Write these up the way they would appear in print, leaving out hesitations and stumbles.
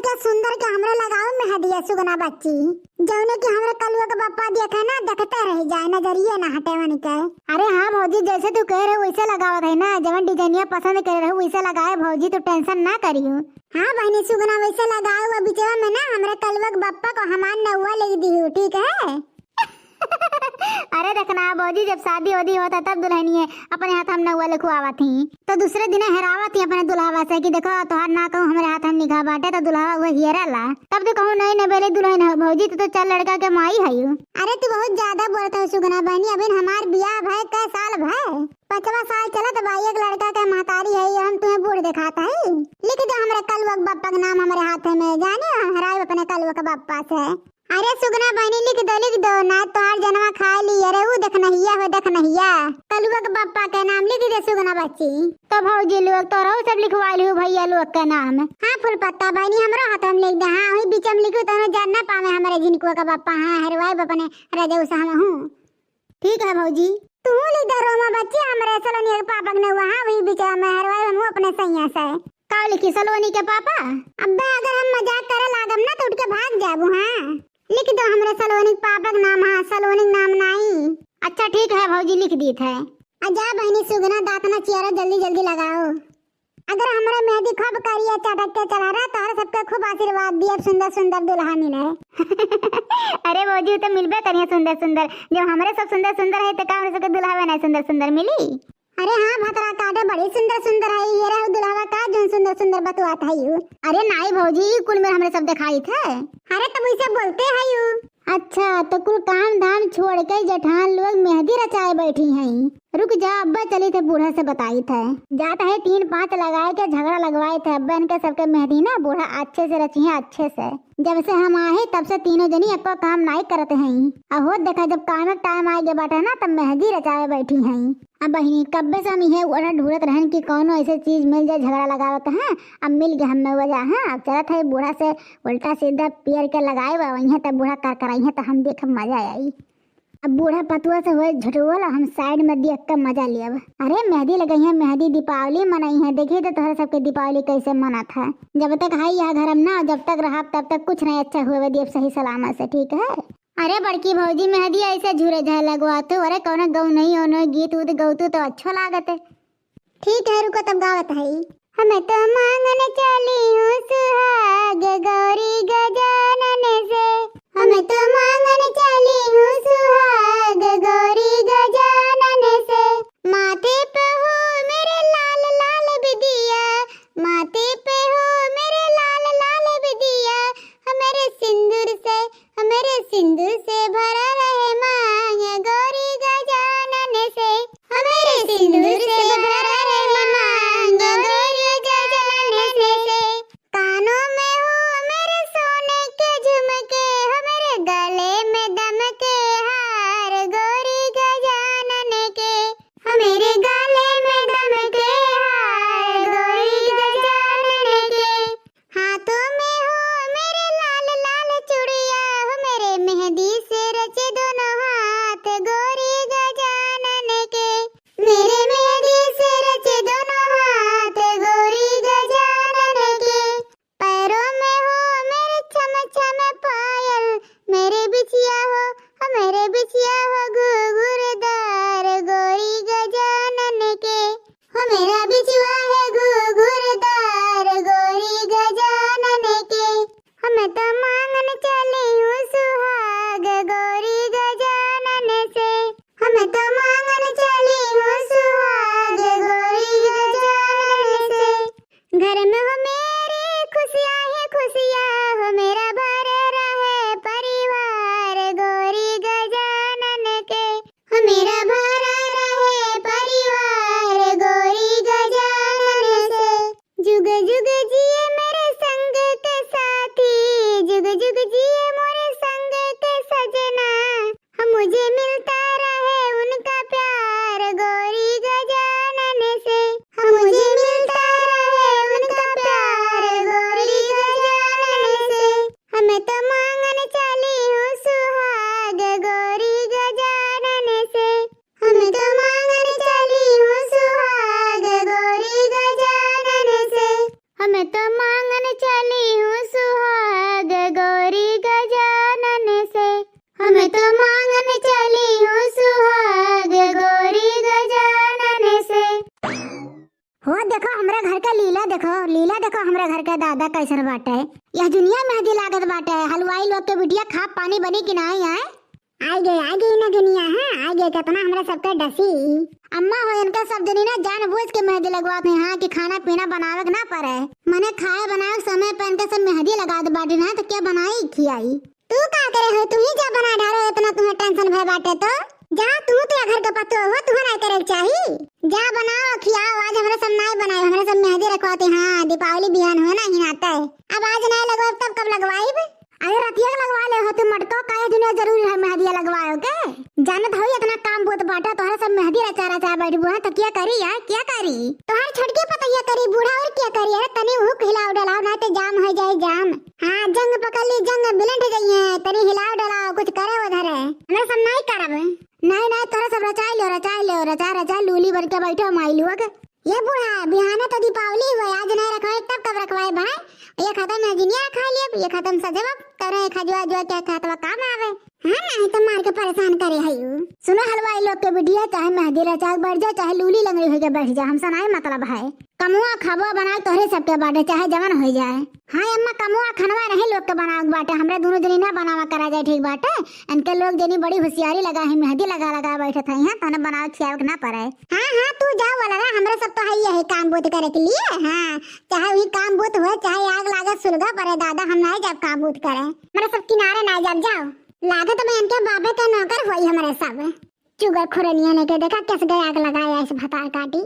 के सुंदर के हमरा लगाओ मेहदिया सुगना बच्ची जौने की हमरा कलुआ के बापा दिया था ना, देखते रह जाए नजरिए ना हटे मन के। अरे हाँ भौजी, जैसे तू कह रहे वैसे लगावत है ना, जवन डिजाइनिया पसंद कर रहे वैसे लगाए भौजी, तू टेंशन ना करियो। हाँ बहनी सुगना वैसे लगाओ, वो बिचवा में ना हमरा कलुआ के बापा को हमान नौवा ले दी, ठीक है। अरे देखना भौजी, जब शादी वादी होता तब दुल्हनिए अपने हाथ हम नौवा लिखवावा थी, तो दूसरे दिन हरावा थी अपने दुल्हावा से कि देखो तोहार ना कहूँ हमारे हाथ हम निकाह बाटे, तो दुल्हा वो हियरा ला, तब तो कहूँ नहीं बेले दुल्हन है भौजी, तो चल लड़का के माई है। अरे तू बहुत ज्यादा बोलता है सुगना बहनी, अभी हमार बियाह भाई कै साल भाई 5वां साल चला, तो भाई एक लड़का के महतारी है, हम तुम्हें बूढ़ दिखाता है। लिख दो हमारे कलुआ के बापा का नाम हमारे हाथ में, जाने हराए अपने कलुआ के बापा से। अरे सुगना बहनी लिख दो ना, तोहार जनवा खा ली। अरे वो देख नहिया हो, देख नहिया कलुआ के बापा के नाम लिख दे सुगना बच्ची। तो भौजी लोग तो रहो सब लिखवाई लू भैया लोग के नाम। हाँ फूल पत्ता बहनी हमरो हाथ में लिख दे। हाँ वही बीच में लिखू तो जान ना पावे हमारे जिनको का बापा। हाँ हरवाई अपने राजा उसा हम हूँ, ठीक है भौजी। तू लिख दे रोमा बच्ची हमारे सलोनी के पापा के हुआ। हाँ वही बीच में हरवाई हम अपने सैया से। का लिखी सलोनी के पापा? अब्बे अगर हम मजाक करे लागम ना तो उठ के भाग जाबू। हाँ लिख दो हमारे सलोनी पापा का नाम। हाँ सलोनी नाम नहीं। अच्छा ठीक है भौजी लिख दी थे। अजा बहनी सुगना दांतना चेहरा जल्दी जल्दी लगाओ। अगर हमारे मेहंदी खूब करिए चटक के चला रहा तो सबके खूब आशीर्वाद दिए, सुंदर सुंदर दुल्हा मिले। अरे भौजी तो मिलबे करिए सुंदर सुंदर, जब हमारे सब सुंदर सुंदर है तो का हमरे सबके दुल्हा नहीं सुंदर सुंदर मिली। अरे हाँ भतरा काटे बड़ी सुंदर सुंदर है, ये रहा दुल्हा का जो सुंदर सुंदर बतवात है यू। अरे नहीं भौजी कुल में हमरे सब दिखाई थे। अरे तब वैसे बोलते हैं यू। अच्छा तो कुल काम धाम छोड़ के जेठान लोग मेहंदी रचाए बैठी हैं। रुक जा अब्बा चली थे बूढ़ा से बताई थे, जाता है 3-5 लगाए के झगड़ा लगवाए थे अब्बा इनके सबके मेहंदी ना बूढ़ा अच्छे से रची है अच्छे से। जब से हम आए तब से तीनों जनी आपका काम नहीं करते हैं। अब हो देखा जब काम टाइम आ गया बाटा ना तब मेहंदी रचाए बैठी हैं। अब बहनी कब्बे से हम ये उड़ा ढूंढत रहन की कौनो ऐसे चीज मिल जाए झगड़ा लगावत हैं। अब मिल गया हमें वजह। हाँ अब चलत है बूढ़ा से उल्टा सीधा पियर के लगाए वहीं तब बूढ़ा कर कराई है तो हम देख मजा आई। अब बूढ़ा पतुआ से हुए झटुआ हम साइड में देख कर मजा लिया। अरे मेहंदी लगाई है, मेहंदी दीपावली मनाई है, देखिए तो तुम्हारे सबके दीपावली कैसे मना था। जब तक है यहाँ घर हम ना जब तक रहा तब तक कुछ नहीं अच्छा हुए देव सही सलामत से, ठीक है। अरे बड़की भौजी मेहंदी ऐसे झूरे झाए लगवाते, अरे कौन गौ नहीं हो गीत उत गौतू तो अच्छा लागत है। ठीक है रुको तब गावत है। हमें तो मांगने चली हूँ सुहाग गौरी गजानन से, हमें तो मांगने चली हूँ सुहाग गौरी गजानन से। माथे पे हो मेरे लाल लाल बिदिया, माथे पे हो मेरे लाल लाल बिदिया, हमारे सिंदूर से भरा रहे मांग गौरी गजानन से, हमारे सिंदूर से भरा रहे मांग गौरी गजानन से। कानों दादा कैसन बाटे, यह दुनिया मेहंदी लागत बाटे। हलवाई लोग के बिटिया खा पानी बनी कि नहीं है? आ गई ना दुनिया है, आ गई कितना हमरा सबके डसी। अम्मा हो इनका सब जनी ना जानबूझ के मेहंदी लगवात है हाँ कि खाना पीना बनावे के ना पड़े। मने खाए बनावे समय पर इनके सब मेहंदी लगा दे बाटे ना तो क्या बनाई खियाई। तू का करे हो, तू ही जा बना ढारो, इतना तुम्हें टेंशन भय बाटे तो जा तू तो घर का पतो हो, तू ना करे चाहिए। जा बनाओ खियाओ, आज हमरा सब नहीं बनाए, हमरा सब मेहंदी रखवाते। हाँ दीपावली बिहान हो ना हिनाता है, अब आज नहीं लगवाए तब कब लगवाई? अरे रतिया लगवा ले हो, तुम मटको काहे दुनिया जरूरी है मेहंदी लगवाओ के? जानत हो इतना काम बहुत बाटा, तोहरा सब मेहंदी रचा रचा बैठबो है तो क्या करी यार, क्या करी? तोहर छोटके पतैया करी, बूढ़ा और क्या करी? अरे तनी हुक हिलाओ डलाओ ना तो जाम हो जाए जाम। हाँ जंग पकड़ ली, जंग बिलट जाइए, तनी हिलाओ डलाओ कुछ करे उधर है, हमरा सब नहीं करब। नहीं तोरा सब रचा रचा लूली बन के बैठो माइलू के। ये बूढ़ा बिहाने तो दीपावली हुआ, आज नहीं रखवाए तब कब रखवाए भाई? ये खत्म है दुनिया खा लिए, ये खत्म सजवा करे खजवा जो क्या खातवा काम आवे। हाँ नहीं तो मार के परेशान करे है यू। सुनो हलवाई लोग के बिटिया, चाहे मेहंदी रचा बैठ जा, चाहे लूली लंगड़ी हो के बैठ जा, हमसे नहीं मतलब है। कमुआ खबा बनाए तोहरे सबके बाटे, चाहे जवन हो जाए। हाँ अम्मा कमुआ खनवा नहीं लोग के बनावे बाटे, हमरा दोनों जनी ना बनावा करा जाए ठीक बाटे। इनके लोग जनी बड़ी होशियारी लगा है, मेहंदी लगा बैठे थे यहाँ तो बनावे खियावे ना पड़े। हाँ तू जाओ वाला ना, हमरा सब तो है यही काम बूत करे के लिए। हाँ चाहे वही काम बूत हो, चाहे आग लागत सुलगा पड़े दादा, हम नहीं जब काम बूत करे, मेरा सब किनारे ना जब जाओ। लागत में इनके बाबे का नौकर हुई हमारे सब चुगर खुरनिया ने के देखा कैसे गए आग लगाया इस भतार काटी।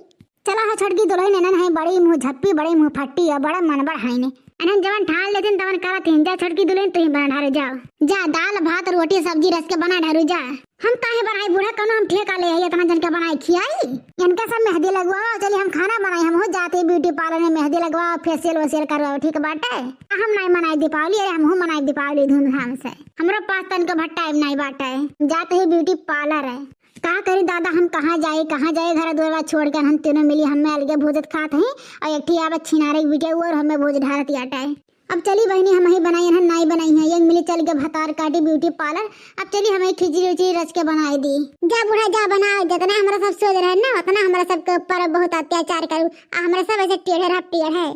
चला है छटकी दुल्हन नन है, बड़ी मुंह झप्पी बड़ी मुंह फट्टी है, बड़ा मन बड़ है ने अनन जवन ठान लेतिन तवन करत हिं। जा छटकी दुल्हन तू ही बना ढारो जाओ, जा दाल भात रोटी सब्जी रस के बना ढारो जा। हम काहे बनाई बूढ़ा कनो, हम ठेका ले आई इतना जन के बनाई खियाई। इनका सब मेहंदी लगवाओ, चलिए हम खाना बनाई, हम हो जाते ब्यूटी पार्लर में मेहंदी लगवाओ फेशियल वेशियल करवाओ ठीक बाटे। हम नहीं मनाई दीपावली, अरे हम मनाई दीपावली धूमधाम से, हमरा पास तन के भट्टा नहीं बाटे, जाते ही ब्यूटी पार्लर है। कहा करी दादा हम कहाँ जाए घर द्वारा छोड़ कर, हम तीनों मिली हमें अलगे भोजत खाते हैं और एक आवत छिनारे बिटे और हमें भोज ढारत आटा है। अब चली बहनी हम ही बनाई है नहीं बनाई है, ये मिली चल के भतार काटी ब्यूटी पार्लर। अब चली हमें खिचड़ी उचड़ी रच के बनाई दी। जा बूढ़ा जा बनाओ, जितना हमारा सब सोच रहे ना उतना हमारा सबके ऊपर बहुत अत्याचार करूँ, हमारा सब ऐसे टेढ़े है।